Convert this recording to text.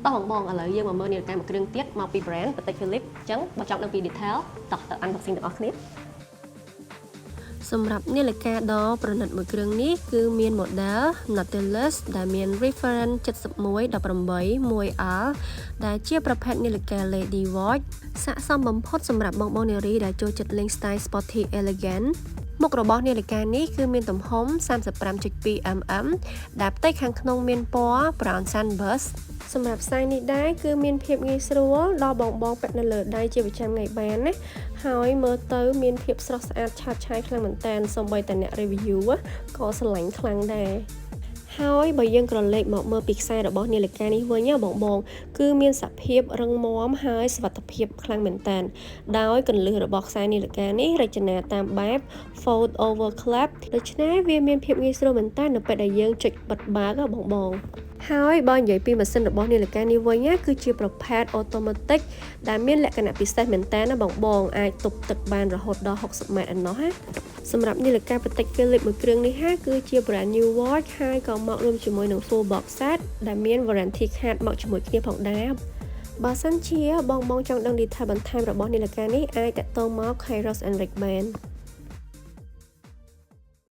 តោះបងឥឡូវយើងមកមើលនាឡិកាមួយគ្រឿងទៀតមកពី brand Patek Philippe អញ្ចឹងបើចង់ដឹងពី detail តោះទៅ unboxing ទាំងអស់គ្នាសម្រាប់នាឡិកាដ៏ប្រណិតមួយគ្រឿងនេះគឺមាន model Nautilus ដែលមាន reference 7118 1R ដែលជាប្រភេទនាឡិកា Lady Watch ស័ក្តិសមបំផុតសម្រាប់បងនារីដែលចូលចិត្តលេង style sporty elegant មុខរបស់នាឡិកានេះគឺមានទំហំ 35.2 mm ដែលផ្ទៃខាងក្នុងមានពណ៌ brown sunburst សម្រាប់ខ្សែនេះដែរគឺមានភាពងាយស្រួលដល់បងពាក់នៅលើដៃជាប្រចាំថ្ងៃបានណាហើយមើលទៅមានភាពស្រស់ស្អាតឆើតឆាយខ្លាំងមែនតើសូម្បីតែអ្នក review ក៏ស្រឡាញ់ខ្លាំងដែរហើយបើយើងក្រឡេកមកមើលពីខ្សែរបស់នាឡិកានេះវិញបងគឺមានសភាពរឹងមាំហើយសុវត្ថិភាពខ្លាំងមែនតើដោយកន្លឹះរបស់ខ្សែនាឡិកានេះរចនាតាមបែប fold over clip ដូច្នេះវាមានភាពងាយស្រួលមែនតើនៅពេលដែលយើងចុចបិទបើកបងហើយបើនិយាយពីម៉ាស៊ីនរបស់នាឡិកានេះវិញគឺជាប្រភេទ automatic ដែលមានលក្ខណៈពិសេសមែនតើណាបងអាចទប់ទឹកបានរហូតដល់60ម៉ែត្រឯណោះណាសម្រាប់នាឡិកា Patek Philippe មួយគ្រឿងនេះគឺជា brand new watch ហើយក៏មករួមជាមួយនឹង full box set ដែលមាន warranty card មកជាមួយគ្នាផងដែរបើសិនជាបងចង់ដឹង detail បន្ថែមរបស់នាឡិកានេះអាចតាក់ទងមក Kairos and Rick Band